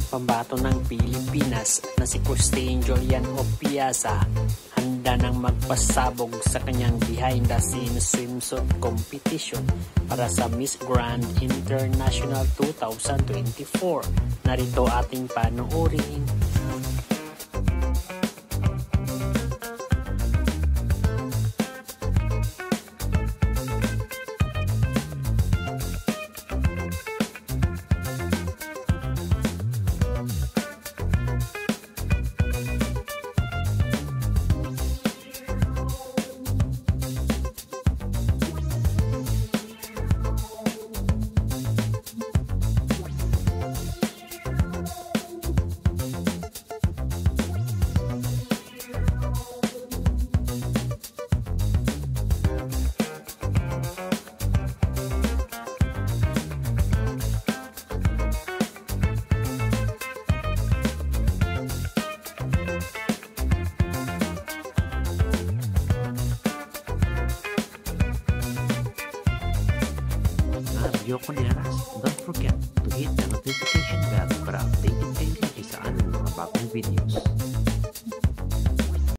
pambato ng Pilipinas na si Christine Julian Opiasa handa nang magpasabog sa kanyang behind the scenes swimsuit competition para sa Miss Grand International 2024. Narito ating panoorin. Yoko Neras, don't forget to hit the notification bell para updated kayo lagi sa aming mga bagong videos.